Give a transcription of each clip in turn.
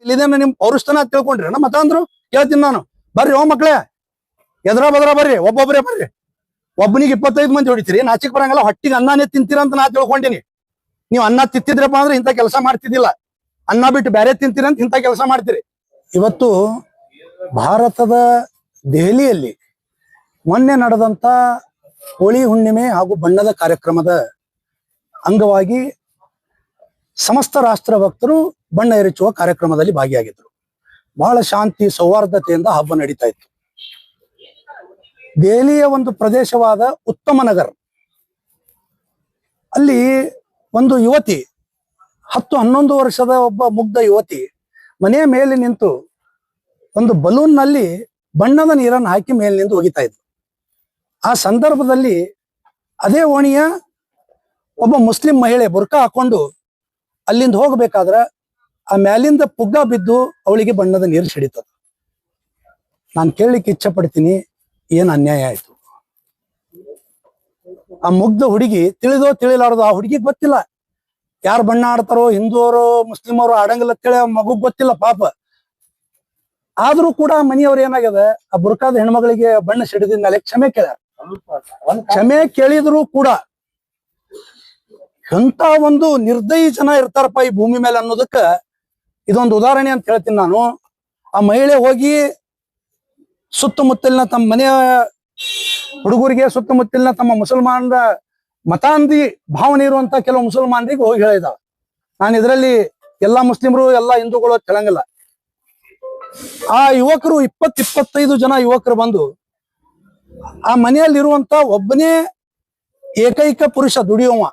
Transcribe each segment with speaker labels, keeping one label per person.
Speaker 1: ಇಲ್ಲಿದೇನ ನಿಮ್ ಪೌರುಷನ ತಿಳ್ಕೊಂಡ್ರಿ ಮತ ಅಂದ್ರು ಕೇಳ್ತೀನಿ ನಾನು. ಬರ್ರಿ ಓ ಮಕ್ಳೇ, ಎದ್ರ ಬದ್ರ ಬರ್ರಿ, ಒಬ್ಬೊಬ್ರೇ ಬರ್ರಿ. ಒಬ್ಬನಿಗೆ 25 ಮಂದಿ ಹೊಡಿತೀರಿ, ನಾಚಿಕ್ ಬರಂಗಲ್ಲ. ಹೊಟ್ಟಿಗೆ ಅನ್ನನೇ ತಿಂತೀರ ಅಂತ ನಾ ತಿಳ್ಕೊಂಡಿನಿ. ನೀವು ಅನ್ನ ತಿತ್ತಿದ್ರಪ್ಪ ಅಂದ್ರೆ ಇಂಥ ಕೆಲಸ ಮಾಡ್ತಿದ್ದಿಲ್ಲ. ಅನ್ನ ಬಿಟ್ಟು ಬೇರೆ ತಿಂತೀರ ಅಂತ ಇಂಥ ಕೆಲಸ ಮಾಡ್ತೀರಿ. ಇವತ್ತು ಭಾರತದ ದೆಹಲಿಯಲ್ಲಿ ಮೊನ್ನೆ ನಡೆದಂತ ಹೋಳಿ ಹುಣ್ಣಿಮೆ ಹಾಗೂ ಬಣ್ಣದ ಕಾರ್ಯಕ್ರಮದ ಅಂಗವಾಗಿ ಸಮಸ್ತ ರಾಷ್ಟ್ರ ಭಕ್ತರು ಬಣ್ಣ ಎರಚುವ ಕಾರ್ಯಕ್ರಮದಲ್ಲಿ ಭಾಗಿಯಾಗಿದ್ರು. ಬಹಳ ಶಾಂತಿ ಸೌಹಾರ್ದತೆಯಿಂದ ಹಬ್ಬ ನಡೀತಾ ಇತ್ತು. ದೆಹಲಿಯ ಒಂದು ಪ್ರದೇಶವಾದ ಉತ್ತಮ ನಗರ್ ಅಲ್ಲಿ ಒಂದು ಯುವತಿ 10-11 ವರ್ಷದ ಒಬ್ಬ ಮುಗ್ಧ ಯುವತಿ ಮನೆಯ ಮೇಲೆ ನಿಂತು ಒಂದು ಬಲೂನ್ ನಲ್ಲಿ ಬಣ್ಣದ ನೀರನ್ನು ಹಾಕಿ ಮೇಲೆ ನಿಂತು ಒಗಿತಾ ಇದ್ಲು. ಆ ಸಂದರ್ಭದಲ್ಲಿ ಅದೇ ಓಣಿಯ ಒಬ್ಬ ಮುಸ್ಲಿಂ ಮಹಿಳೆ ಬುರ್ಕಾ ಹಾಕೊಂಡು ಅಲ್ಲಿಂದ ಹೋಗ್ಬೇಕಾದ್ರ ಆ ಮ್ಯಾಲಿಂದ ಪುಗ್ಗ ಬಿದ್ದು ಅವಳಿಗೆ ಬಣ್ಣದ ನೀರು ಸಿಡಿತದ. ನಾನು ಕೇಳಲಿಕ್ಕೆ ಇಚ್ಛೆ ಪಡ್ತೀನಿ, ಏನ್ ಅನ್ಯಾಯ ಆಯ್ತು? ಆ ಮುಗ್ಧ ಹುಡುಗಿ ತಿಳಿದೋ ತಿಳಿಲಾರದು, ಆ ಹುಡುಗಿಗೆ ಗೊತ್ತಿಲ್ಲ ಯಾರು ಬಣ್ಣ ಆಡ್ತಾರೋ, ಹಿಂದೂವರು ಮುಸ್ಲಿಮರು ಆಡಂಗಿಲ್ಲ ಅಂತೇಳಿ ಆ ಮಗುಗ್ ಗೊತ್ತಿಲ್ಲ ಪಾಪ. ಆದ್ರೂ ಕೂಡ ಮನೆಯವ್ರು ಏನಾಗ್ಯದ, ಆ ಬುರ್ಕಾದ ಹೆಣ್ಮಗಳಿಗೆ ಬಣ್ಣ ಸಿಡಿದ ಮೇಲೆ ಕ್ಷಮೆ ಕೇಳ್ಯಾರ. ಕ್ಷಮೆ ಕೇಳಿದ್ರು ಕೂಡ ಎಂತ ಒಂದು ನಿರ್ದಯಿ ಜನ ಇರ್ತಾರಪ್ಪ ಈ ಭೂಮಿ ಮೇಲೆ ಅನ್ನೋದಕ್ಕ ಇದೊಂದು ಉದಾಹರಣೆ ಅಂತ ಹೇಳ್ತೀನಿ ನಾನು. ಆ ಮಹಿಳೆ ಹೋಗಿ ಸುತ್ತಮುತ್ತಲಿನ ತಮ್ಮ ಮನೆಯ ಹುಡುಗರಿಗೆ, ಸುತ್ತಮುತ್ತಲಿನ ತಮ್ಮ ಮುಸಲ್ಮಾನರ ಮತಾಂಧಿ ಭಾವನೆ ಇರುವಂತ ಕೆಲವು ಮುಸಲ್ಮಾನರಿಗೆ ಹೋಗಿ ಹೇಳಿದಾವ, ನಾನು ಇದರಲ್ಲಿ ಎಲ್ಲಾ ಮುಸ್ಲಿಮರು ಎಲ್ಲಾ ಹಿಂದೂಗಳು ಹೇಳಂಗಿಲ್ಲ. ಆ ಯುವಕರು 20-25 ಜನ ಯುವಕರು ಬಂದು ಆ ಮನೆಯಲ್ಲಿರುವಂತ ಒಬ್ಬನೇ ಏಕೈಕ ಪುರುಷ ದುಡಿಯುವ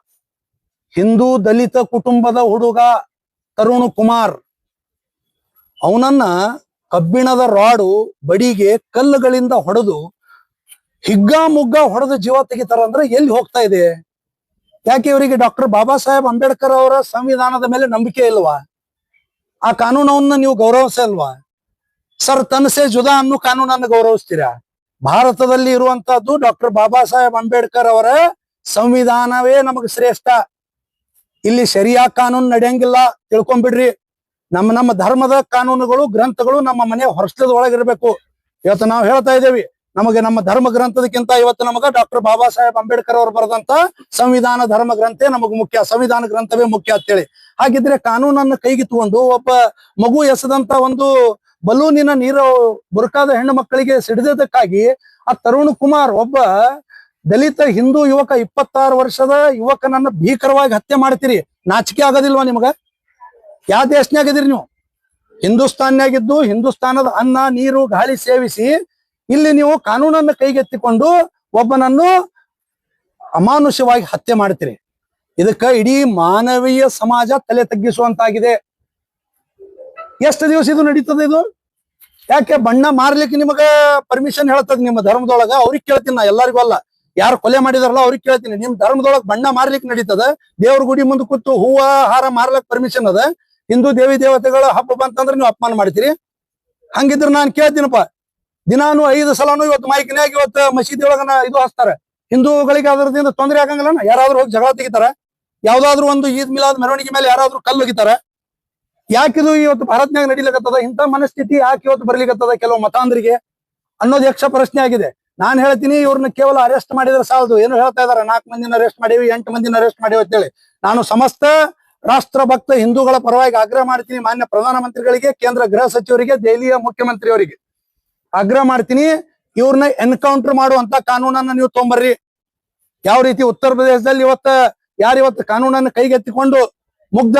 Speaker 1: ಹಿಂದೂ ದಲಿತ ಕುಟುಂಬದ ಹುಡುಗ ತರುಣ್ ಕುಮಾರ್, ಅವನನ್ನ ಕಬ್ಬಿಣದ ರಾಡು ಬಡಿಗೆ ಕಲ್ಲುಗಳಿಂದ ಹೊಡೆದು ಹಿಗ್ಗಾಮುಗ್ಗ ಹೊಡೆದು ಜೀವ ತೆಗಿತಾರ ಅಂದ್ರೆ ಎಲ್ಲಿ ಹೋಗ್ತಾ ಇದೆ? ಯಾಕೆ ಇವರಿಗೆ ಡಾಕ್ಟರ್ ಬಾಬಾ ಸಾಹೇಬ್ ಅಂಬೇಡ್ಕರ್ ಅವರ ಸಂವಿಧಾನದ ಮೇಲೆ ನಂಬಿಕೆ ಇಲ್ವಾ? ಆ ಕಾನೂನನ್ನ ನೀವು ಗೌರವಿಸಲ್ವಾ? ಸರ್ ತನ್ಸೆ ಜುದಾ ಅನ್ನೋ ಕಾನೂನನ್ನು ಗೌರವಿಸ್ತೀರಾ? ಭಾರತದಲ್ಲಿ ಇರುವಂತಹದ್ದು ಡಾಕ್ಟರ್ ಬಾಬಾ ಸಾಹೇಬ್ ಅಂಬೇಡ್ಕರ್ ಅವರ ಸಂವಿಧಾನವೇ ನಮಗ್ ಶ್ರೇಷ್ಠ. ಇಲ್ಲಿ ಶರಿಯಾ ಕಾನೂನು ನಡೆಯಂಗಿಲ್ಲ, ತಿಳ್ಕೊಂಡ್ಬಿಡ್ರಿ. ನಮ್ಮ ಧರ್ಮದ ಕಾನೂನುಗಳು ಗ್ರಂಥಗಳು ನಮ್ಮ ಮನೆ ಹೊರಸ್ಲದ ಒಳಗಿರ್ಬೇಕು. ಇವತ್ತು ನಾವು ಹೇಳ್ತಾ ಇದ್ದೇವೆ, ನಮಗೆ ನಮ್ಮ ಧರ್ಮ ಗ್ರಂಥದಕ್ಕಿಂತ ಇವತ್ತು ನಮಗ ಡಾಕ್ಟರ್ ಬಾಬಾ ಸಾಹೇಬ್ ಅಂಬೇಡ್ಕರ್ ಅವರು ಬರೆದಂತ ಸಂವಿಧಾನ ಧರ್ಮ ಗ್ರಂಥೇ ನಮಗ್ ಮುಖ್ಯ, ಸಂವಿಧಾನ ಗ್ರಂಥವೇ ಮುಖ್ಯ ಅಂತೇಳಿ. ಹಾಗಿದ್ರೆ ಕಾನೂನನ್ನು ಕೈಗೆ ತಗೊಂಡು ಒಬ್ಬ ಮಗು ಎಸೆದಂತ ಒಂದು ಬಲೂನಿನ ನೀರು ಬುರ್ಕಾದ ಹೆಣ್ಣು ಮಕ್ಕಳಿಗೆ ಸಿಡಿದಕ್ಕಾಗಿ ಆ ತರುಣ್ ಕುಮಾರ್ ಒಬ್ಬ ದಲಿತ ಹಿಂದೂ ಯುವಕ 26 ವರ್ಷದ ಯುವಕನನ್ನ ಭೀಕರವಾಗಿ ಹತ್ಯೆ ಮಾಡ್ತೀರಿ. ನಾಚಿಕೆ ಆಗೋದಿಲ್ವಾ ನಿಮಗ? ಯಾವ ದೇಶನಾಗಿದ್ದೀರಿ ನೀವು? ಹಿಂದೂಸ್ತಾನ್ಯಾಗಿದ್ದು ಹಿಂದೂಸ್ತಾನದ ಅನ್ನ ನೀರು ಗಾಳಿ ಸೇವಿಸಿ ಇಲ್ಲಿ ನೀವು ಕಾನೂನನ್ನು ಕೈಗೆತ್ತಿಕೊಂಡು ಒಬ್ಬನನ್ನು ಅಮಾನುಷವಾಗಿ ಹತ್ಯೆ ಮಾಡ್ತೀರಿ. ಇದಕ್ಕ ಇಡೀ ಮಾನವೀಯ ಸಮಾಜ ತಲೆ ತಗ್ಗಿಸುವಂತಾಗಿದೆ. ಎಷ್ಟು ದಿವಸ ಇದು ನಡೀತದೆ ಇದು? ಯಾಕೆ ಬಣ್ಣ ಮಾರ್ಲಿಕ್ಕೆ ನಿಮಗ ಪರ್ಮಿಷನ್ ಹೇಳ್ತದೆ ನಿಮ್ಮ ಧರ್ಮದೊಳಗ? ಅವ್ರಿಗೆ ಕೇಳ್ತೀನಿ ನಾ, ಎಲ್ಲರಿಗೂ ಅಲ್ಲ. ಯಾರು ಕೊಲೆ ಮಾಡಿದಾರಲ್ಲ ಅವ್ರಿಗೆ ಕೇಳ್ತೀನಿ, ನಿಮ್ ಧರ್ಮದೊಳಗ ಬಣ್ಣ ಮಾರ್ಲಿಕ್ಕೆ ನಡೀತದ? ದೇವ್ರ ಗುಡಿ ಮುಂದೆ ಕೂತು ಹೂವ ಹಾರ ಮಾರ್ಲಕ್ ಪರ್ಮಿಷನ್ ಅದ? ಹಿಂದೂ ದೇವಿ ದೇವತೆಗಳ ಹಬ್ಬ ಬಂತಂದ್ರೆ ನೀವು ಅಪಮಾನ ಮಾಡ್ತೀರಿ? ಹಂಗಿದ್ರೆ ನಾನು ಕೇಳ್ತೀನಪ್ಪ, ದಿನಾನು 5 ಸಲನು ಇವತ್ತು ಮೈಕ್ನ್ಯಾಗ ಇವತ್ತು ಮಸೀದಿ ಒಳಗನ ಇದು ಹಚ್ತಾರೆ. ಹಿಂದೂಗಳಿಗೆ ಅದರದಿಂದ ತೊಂದರೆ ಆಗಂಗಿಲ್ಲ? ಯಾರಾದ್ರೂ ಹೋಗಿ ಜಗಳ ತೆಗಿತಾರ? ಯಾವ್ದಾದ್ರು ಒಂದು ಈದ್ ಮಿಲಾದ್ ಮೆರವಣಿಗೆ ಮೇಲೆ ಯಾರಾದ್ರೂ ಕಲ್ಲು ಒಗಿತಾರ? ಯಾಕಿದು ಇವತ್ತು ಭಾರತನಾಗ ನಡಿಲಿಕತ್ತದ? ಇಂಥ ಮನಸ್ಥಿತಿ ಯಾಕೆ ಇವತ್ತು ಬರ್ಲಿಕತ್ತದ ಕೆಲವು ಮತಾಂಧರಿಗೆ ಅನ್ನೋದು ಯಕ್ಷ ಪ್ರಶ್ನೆ ಆಗಿದೆ. ನಾನ್ ಹೇಳ್ತೀನಿ, ಇವ್ರನ್ನ ಕೇವಲ ಅರೆಸ್ಟ್ ಮಾಡಿದ್ರೆ ಸಾಲದು. ಏನು ಹೇಳ್ತಾ ಇದಾರೆ, 4 ಮಂದಿನ ಅರೆಸ್ಟ್ ಮಾಡಿವಿ, 8 ಮಂದಿನ ಅರೆಸ್ಟ್ ಮಾಡಿವಿ ಅಂತೇಳಿ. ನಾನು ಸಮಸ್ತ ರಾಷ್ಟ್ರ ಭಕ್ತ ಹಿಂದೂಗಳ ಪರವಾಗಿ ಆಗ್ರಹ ಮಾಡ್ತೀನಿ. ಮಾನ್ಯ ಪ್ರಧಾನಮಂತ್ರಿಗಳಿಗೆ, ಕೇಂದ್ರ ಗೃಹ ಸಚಿವರಿಗೆ, ದೆಹಲಿಯ ಮುಖ್ಯಮಂತ್ರಿಯವರಿಗೆ ಆಗ್ರಹ ಮಾಡ್ತೀನಿ, ಇವ್ರನ್ನ ಎನ್ಕೌಂಟರ್ ಮಾಡುವಂತ ಕಾನೂನನ್ನ ನೀವು ತೊಂಬರ್ರಿ. ಯಾವ ರೀತಿ ಉತ್ತರ ಪ್ರದೇಶದಲ್ಲಿ ಯಾರಿವತ್ತು ಕಾನೂನನ್ನು ಕೈಗೆತ್ತಿಕೊಂಡು ಮುಗ್ಧ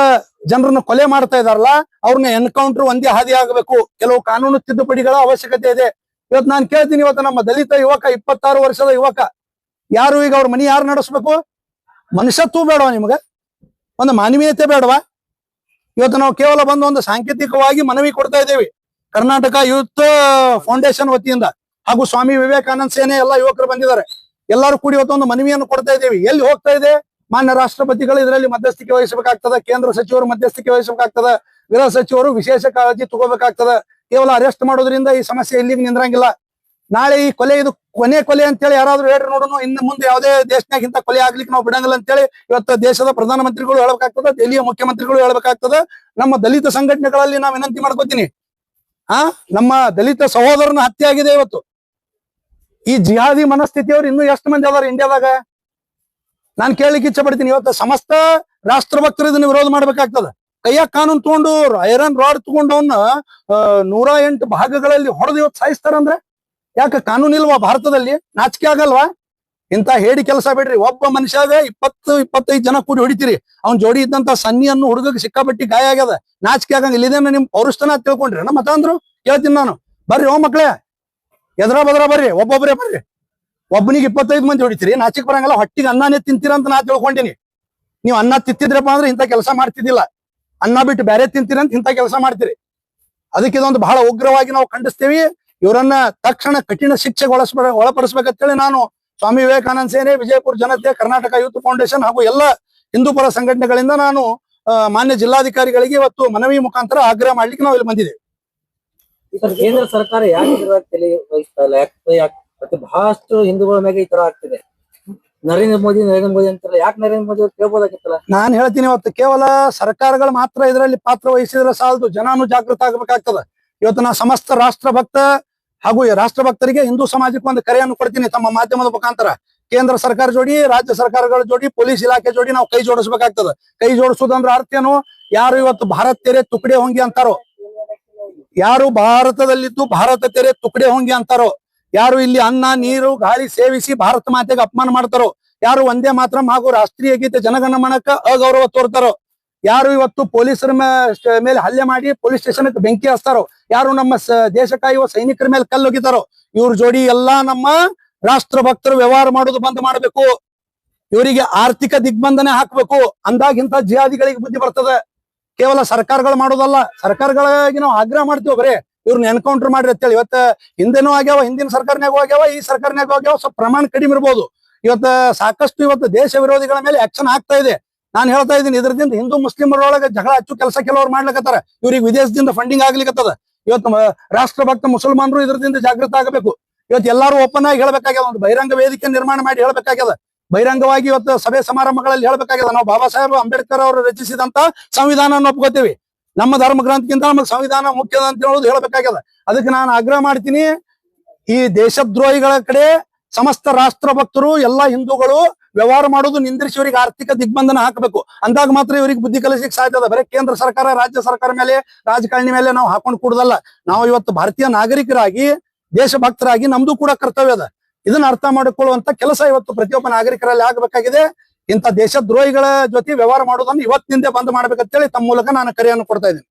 Speaker 1: ಜನರನ್ನ ಕೊಲೆ ಮಾಡ್ತಾ ಇದಾರಲ್ಲ, ಅವ್ರನ್ನ ಎನ್ಕೌಂಟರ್ ಒಂದೇ ಹಾದಿ ಆಗಬೇಕು. ಕೆಲವು ಕಾನೂನು ತಿದ್ದುಪಡಿಗಳ ಅವಶ್ಯಕತೆ ಇದೆ. ಇವತ್ತು ನಾನು ಕೇಳ್ತೀನಿ, ಇವತ್ತು ನಮ್ಮ ದಲಿತ ಯುವಕ 26 ವರ್ಷದ ಯುವಕ ಯಾರು ಈಗ ಅವ್ರ ಮನಿ ಯಾರು ನಡೆಸ್ಬೇಕು? ಮನುಷ್ಯತ್ವ ಬೇಡವಾ ನಿಮ್ಗ? ಒಂದು ಮಾನವೀಯತೆ ಬೇಡವಾ? ಇವತ್ತು ನಾವು ಕೇವಲ ಬಂದು ಒಂದು ಸಾಂಕೇತಿಕವಾಗಿ ಮನವಿ ಕೊಡ್ತಾ ಇದ್ದೇವೆ. ಕರ್ನಾಟಕ ಯೂತ್ ಫೌಂಡೇಶನ್ ವತಿಯಿಂದ ಹಾಗೂ ಸ್ವಾಮಿ ವಿವೇಕಾನಂದ ಸೇನೆ ಎಲ್ಲ ಯುವಕರು ಬಂದಿದ್ದಾರೆ. ಎಲ್ಲರೂ ಕೂಡಿ ಇವತ್ತು ಒಂದು ಮನವಿಯನ್ನು ಕೊಡ್ತಾ ಇದ್ದೇವೆ. ಎಲ್ಲಿ ಹೋಗ್ತಾ ಇದೆ? ಮಾನ್ಯ ರಾಷ್ಟ್ರಪತಿಗಳು ಇದರಲ್ಲಿ ಮಧ್ಯಸ್ಥಿಕೆ ವಹಿಸಬೇಕಾಗ್ತದ, ಕೇಂದ್ರ ಸಚಿವರು ಮಧ್ಯಸ್ಥಿಕೆ ವಹಿಸಬೇಕಾಗ್ತದ, ಗೃಹ ಸಚಿವರು ವಿಶೇಷ ಕಾಳಜಿ ತಗೋಬೇಕಾಗ್ತದ. ಕೇವಲ ಅರೆಸ್ಟ್ ಮಾಡೋದ್ರಿಂದ ಈ ಸಮಸ್ಯೆ ಇಲ್ಲಿಗೆ ನಿಂದ್ರಂಗಿಲ್ಲ. ನಾಳೆ ಈ ಕೊಲೆ ಇದು ಕೊಲೆ ಅಂತೇಳಿ ಯಾರಾದ್ರೂ ಹೇಳ್ರಿ ನೋಡೋಣ. ಇನ್ನು ಮುಂದೆ ಯಾವುದೇ ದೇಶನಾಗ ಇಂತ ಕೊಲೆ ಆಗ್ಲಿಕ್ಕೆ ನಾವು ಬಿಡಂಗಿಲ್ಲ ಅಂತೇಳಿ ಇವತ್ತು ದೇಶದ ಪ್ರಧಾನಮಂತ್ರಿಗಳು ಹೇಳ್ಬೇಕಾಗ್ತದ, ದೆಹಲಿಯ ಮುಖ್ಯಮಂತ್ರಿಗಳು ಹೇಳ್ಬೇಕಾಗ್ತದ. ನಮ್ಮ ದಲಿತ ಸಂಘಟನೆಗಳಲ್ಲಿ ನಾವು ವಿನಂತಿ ಮಾಡ್ಕೋತೀನಿ, ನಮ್ಮ ದಲಿತ ಸಹೋದರನ ಹತ್ಯೆ ಆಗಿದೆ ಇವತ್ತು. ಈ ಜಿಹಾದಿ ಮನಸ್ಥಿತಿಯವ್ರು ಇನ್ನೂ ಎಷ್ಟು ಮಂದಿ ಅದಾರ ಇಂಡಿಯಾದಾಗ? ನಾನ್ ಕೇಳಲಿಕ್ಕೆ ಇಚ್ಛೆ ಪಡ್ತೀನಿ. ಇವತ್ತು ಸಮಸ್ತ ರಾಷ್ಟ್ರ ಭಕ್ತರು ಇದನ್ನ ವಿರೋಧ ಮಾಡ್ಬೇಕಾಗ್ತದ. ಕೈಯಾಗ ಕಾನೂನು ತಗೊಂಡು ಐರನ್ ರಾಡ್ ತಗೊಂಡು ಅವನ್ನ 108 ಭಾಗಗಳಲ್ಲಿ ಹೊಡೆದು ಇವತ್ತು ಸಾಯಿಸ್ತಾರಂದ್ರೆ ಯಾಕೆ ಕಾನೂನು ಇಲ್ವಾ ಭಾರತದಲ್ಲಿ? ನಾಚಿಕೆ ಆಗಲ್ವಾ? ಇಂತ ಹೇಳಿ ಕೆಲಸ ಬಿಡ್ರಿ. ಒಬ್ಬ ಮನುಷ್ಯಾಗ 20-25 ಜನ ಕೂಡಿ ಹೊಡಿತೀರಿ. ಅವ್ನ್ ಜೋಡಿ ಇದ್ದಂತ ಸನ್ನಿಯನ್ನು ಹುಡುಗಕ್ಕೆ ಸಿಕ್ಕಾಪಟ್ಟಿ ಗಾಯ ಆಗ್ಯದ. ನಾಚಿಕೆ ಆಗಂಗಿಲ್ಲ. ಇದೇನ ನಿಮ್ ಪೌರುಷನ ತಿಳ್ಕೊಂಡ್ರಿ ನಮ್ಮ ಮತ ಅಂದ್ರು? ಹೇಳ್ತೀನಿ ನಾನು, ಬರ್ರಿ ಓ ಮಕ್ಳೇ, ಎದ್ರ ಬದ್ರ ಬರ್ರಿ, ಒಬ್ಬೊಬ್ರೇ ಬರ್ರಿ. ಒಬ್ಬನಿಗೆ 25 ಮಂದಿ ಹೊಡಿತೀರಿ, ನಾಚಿಕ್ ಬರಂಗಲ್ಲ. ಹೊಟ್ಟಿಗೆ ಅನ್ನನೇ ತಿಂತೀರ ಅಂತ ನಾ ತಿಳ್ಕೊಂಡಿನಿ. ನೀವು ಅನ್ನ ತಿತ್ತಿದ್ರಪ್ಪ ಅಂದ್ರೆ ಇಂಥ ಕೆಲಸ ಮಾಡ್ತಿದ್ದಿಲ್ಲ. ಅನ್ನ ಬಿಟ್ಟು ಬೇರೆ ತಿಂತೀರಂತ ಇಂಥ ಕೆಲಸ ಮಾಡ್ತೀರಿ. ಅದಕ್ಕೆ ಇದೊಂದು ಬಹಳ ಉಗ್ರವಾಗಿ ನಾವು ಖಂಡಿಸ್ತೀವಿ. ಇವರನ್ನ ತಕ್ಷಣ ಕಠಿಣ ಶಿಕ್ಷೆಗೆ ಒಳಪಡಿಸ್ಬೇಕಂತೇಳಿ ನಾನು ಸ್ವಾಮಿ ವಿವೇಕಾನಂದ ಸೇನೆ, ವಿಜಯಪುರ ಜನತೆ, ಕರ್ನಾಟಕ ಯೂತ್ ಫೌಂಡೇಶನ್ ಹಾಗೂ ಎಲ್ಲ ಹಿಂದೂಪರ ಸಂಘಟನೆಗಳಿಂದ ನಾನು ಮಾನ್ಯ ಜಿಲ್ಲಾಧಿಕಾರಿಗಳಿಗೆ ಇವತ್ತು ಮನವಿ ಮುಖಾಂತರ ಆಗ್ರಹ ಮಾಡ್ಲಿಕ್ಕೆ ನಾವು ಇಲ್ಲಿ ಬಂದಿದ್ದೇವೆ.
Speaker 2: ಕೇಂದ್ರ ಸರ್ಕಾರ ಯಾಕೆ ತಲೆ ವಹಿಸ್ತಾ ಇಲ್ಲ? ಯಾಕೆ ಬಹಳಷ್ಟು ಹಿಂದೂಗಳ ಮೇಲೆ ಈ ತರ ಆಗ್ತಿದೆ? ನರೇಂದ್ರ ಮೋದಿ ಅಂತಾರಲ್ಲ, ಯಾಕೆ ನರೇಂದ್ರ ಮೋದಿ ಅವ್ರು ಕೇಳ್ಬೋದಾಗಿತ್ತಲ್ಲ?
Speaker 1: ನಾನ್ ಹೇಳ್ತೀನಿ, ಇವತ್ತು ಕೇವಲ ಸರ್ಕಾರಗಳು ಮಾತ್ರ ಇದರಲ್ಲಿ ಪಾತ್ರ ವಹಿಸಿದ್ರೆ ಸಾಲದು, ಜನಾನು ಜಾಗೃತ ಆಗ್ಬೇಕಾಗ್ತದ. ಇವತ್ತು ನಾ ಸಮಸ್ತ ರಾಷ್ಟ್ರ ಭಕ್ತ ಹಾಗೂ ರಾಷ್ಟ್ರ ಭಕ್ತರಿಗೆ ಹಿಂದೂ ಸಮಾಜಕ್ಕೆ ಒಂದು ಕರೆಯನ್ನು ಕೊಡ್ತೀನಿ ತಮ್ಮ ಮಾಧ್ಯಮದ ಮುಖಾಂತರ. ಕೇಂದ್ರ ಸರ್ಕಾರ ಜೋಡಿ, ರಾಜ್ಯ ಸರ್ಕಾರಗಳ ಜೋಡಿ, ಪೊಲೀಸ್ ಇಲಾಖೆ ಜೋಡಿ ನಾವು ಕೈ ಜೋಡಿಸ್ಬೇಕಾಗ್ತದ. ಕೈ ಜೋಡಿಸೋದಂದ್ರ ಅರ್ಥ ಏನು? ಯಾರು ಇವತ್ತು ಭಾರತ ತೆರೆ ತುಕಡೆ ಹೊಂಗಿ ಅಂತಾರೋ, ಯಾರು ಭಾರತದಲ್ಲಿದ್ದು ಭಾರತ ತೆರೆ ತುಕಡೆ ಹೊಂಗಿ ಅಂತಾರೋ, ಯಾರು ಇಲ್ಲಿ ಅನ್ನ ನೀರು ಗಾಳಿ ಸೇವಿಸಿ ಭಾರತ ಮಾತೆಗೆ ಅಪಮಾನ ಮಾಡ್ತಾರೋ, ಯಾರು ಒಂದೇ ಮಾತ್ರ ಹಾಗೂ ರಾಷ್ಟ್ರೀಯ ಗೀತೆ ಜನಗಣಮನಕ್ಕ ಅಗೌರವ ತೋರ್ತಾರೋ, ಯಾರು ಇವತ್ತು ಪೊಲೀಸರ ಮೇಲೆ ಹಲ್ಲೆ ಮಾಡಿ ಪೊಲೀಸ್ ಸ್ಟೇಷನ್ಗೆ ಬೆಂಕಿ ಹಚ್ತಾರೋ, ಯಾರು ನಮ್ಮ ದೇಶ ಕಾಯುವ ಸೈನಿಕರ ಮೇಲೆ ಕಲ್ಲೊಗಿತಾರೋ, ಇವ್ರ ಜೋಡಿ ಎಲ್ಲಾ ನಮ್ಮ ರಾಷ್ಟ್ರ ಭಕ್ತರು ವ್ಯವಹಾರ ಮಾಡೋದು ಬಂದ್ ಮಾಡ್ಬೇಕು. ಇವರಿಗೆ ಆರ್ಥಿಕ ದಿಗ್ಬಂಧನೆ ಹಾಕ್ಬೇಕು. ಅಂದಾಗಿಂತ ಜಿಹಾದಿಗಳಿಗೆ ಬುದ್ಧಿ ಬರ್ತದೆ. ಕೇವಲ ಸರ್ಕಾರಗಳು ಮಾಡೋದಲ್ಲ, ಸರ್ಕಾರಗಳಿಗೆ ನಾವು ಆಗ್ರಹ ಮಾಡ್ತೀವಿ ಬರೇ ಇವ್ರನ್ನ ಎನ್ಕೌಂಟರ್ ಮಾಡ್ರಿ ಅಂತೇಳಿ. ಇವತ್ತ ಹಿಂದೆನೂ ಆಗ್ಯಾವ, ಹಿಂದಿನ ಸರ್ಕಾರನಾಗೂ ಆಗ್ಯಾವ, ಈ ಸರ್ಕಾರನಾಗೂ ಆಗ್ಯಾವ. ಸ್ವಲ್ಪ ಪ್ರಮಾಣ ಕಡಿಮೆ ಇರ್ಬೋದು. ಇವತ್ತ ಸಾಕಷ್ಟು ಇವತ್ತು ದೇಶ ವಿರೋಧಿಗಳ ಮೇಲೆ ಆಕ್ಷನ್ ಆಗ್ತಾ ಇದೆ. ನಾನು ಹೇಳ್ತಾ ಇದ್ದೀನಿ, ಇದರಿಂದ ಹಿಂದೂ ಮುಸ್ಲಿಮರೊಳಗೆ ಜಗಳ ಹಚ್ಚು ಕೆಲಸ ಕೆಲವರು ಮಾಡ್ಲಿಕತ್ತಾರ. ಇವ್ರಿಗೆ ವಿದೇಶದಿಂದ ಫಂಡಿಂಗ್ ಆಗ್ಲಿಕ್ಕತ್ತದ. ಇವತ್ತು ರಾಷ್ಟ್ರ ಭಕ್ತ ಮುಸಲ್ಮಾನರು ಇದರಿಂದ ಜಾಗೃತ ಆಗಬೇಕು. ಇವತ್ತು ಎಲ್ಲಾರು ಓಪನ್ ಆಗಿ ಹೇಳ್ಬೇಕಾಗ್ಯದ. ಒಂದು ಬಹಿರಂಗ ವೇದಿಕೆ ನಿರ್ಮಾಣ ಮಾಡಿ ಹೇಳ್ಬೇಕಾಗ್ಯದ. ಬಹಿರಂಗವಾಗಿ ಇವತ್ತು ಸಭೆ ಸಮಾರಂಭಗಳಲ್ಲಿ ಹೇಳ್ಬೇಕಾಗ್ಯದ. ನಾವು ಬಾಬಾ ಸಾಹೇಬ್ ಅಂಬೇಡ್ಕರ್ ಅವರು ರಚಿಸಿದಂತ ಸಂವಿಧಾನ ಒಪ್ಕೋತೀವಿ. ನಮ್ಮ ಧರ್ಮ ಗ್ರಂಥಕ್ಕಿಂತ ನಮಗೆ ಸಂವಿಧಾನ ಮುಖ್ಯದ ಅಂತ ಹೇಳೋದು ಹೇಳ್ಬೇಕಾಗ್ಯದ. ಅದಕ್ಕೆ ನಾನು ಆಗ್ರಹ ಮಾಡ್ತೀನಿ, ಈ ದೇಶದ್ರೋಹಿಗಳ ಕಡೆ ಸಮಸ್ತ ರಾಷ್ಟ್ರ ಭಕ್ತರು ಎಲ್ಲಾ ಹಿಂದೂಗಳು ವ್ಯವಹಾರ ಮಾಡೋದು ನಿಂದ್ರಿಸಿ ಇವರಿಗೆ ಆರ್ಥಿಕ ದಿಗ್ಬಂಧನ ಹಾಕಬೇಕು. ಅಂದಾಗ ಮಾತ್ರ ಇವರಿಗೆ ಬುದ್ಧಿ ಕಲಿಸಲಿಕ್ಕೆ ಸಾಧ್ಯ ಅದ. ಬರೀ ಕೇಂದ್ರ ಸರ್ಕಾರ ರಾಜ್ಯ ಸರ್ಕಾರ ಮೇಲೆ ರಾಜಕಾರಣಿ ಮೇಲೆ ನಾವು ಹಾಕೊಂಡು ಕೂಡುದಲ್ಲ. ನಾವು ಇವತ್ತು ಭಾರತೀಯ ನಾಗರಿಕರಾಗಿ ದೇಶಭಕ್ತರಾಗಿ ನಮ್ದು ಕೂಡ ಕರ್ತವ್ಯ ಅದ. ಇದನ್ನ ಅರ್ಥ ಮಾಡಿಕೊಳ್ಳುವಂತ ಕೆಲಸ ಇವತ್ತು ಪ್ರತಿಯೊಬ್ಬ ನಾಗರಿಕರಲ್ಲಿ ಆಗಬೇಕಾಗಿದೆ. ಇಂಥ ದೇಶದ್ರೋಹಿಗಳ ಜೊತೆ ವ್ಯವಹಾರ ಮಾಡೋದನ್ನು ಇವತ್ತಿನಿಂದ ಬಂದ್ ಮಾಡ್ಬೇಕಂತೇಳಿ ತಮ್ಮ ಮೂಲಕ ನಾನು ಕರೆಯನ್ನು ಕೊಡ್ತಾ ಇದ್ದೀನಿ.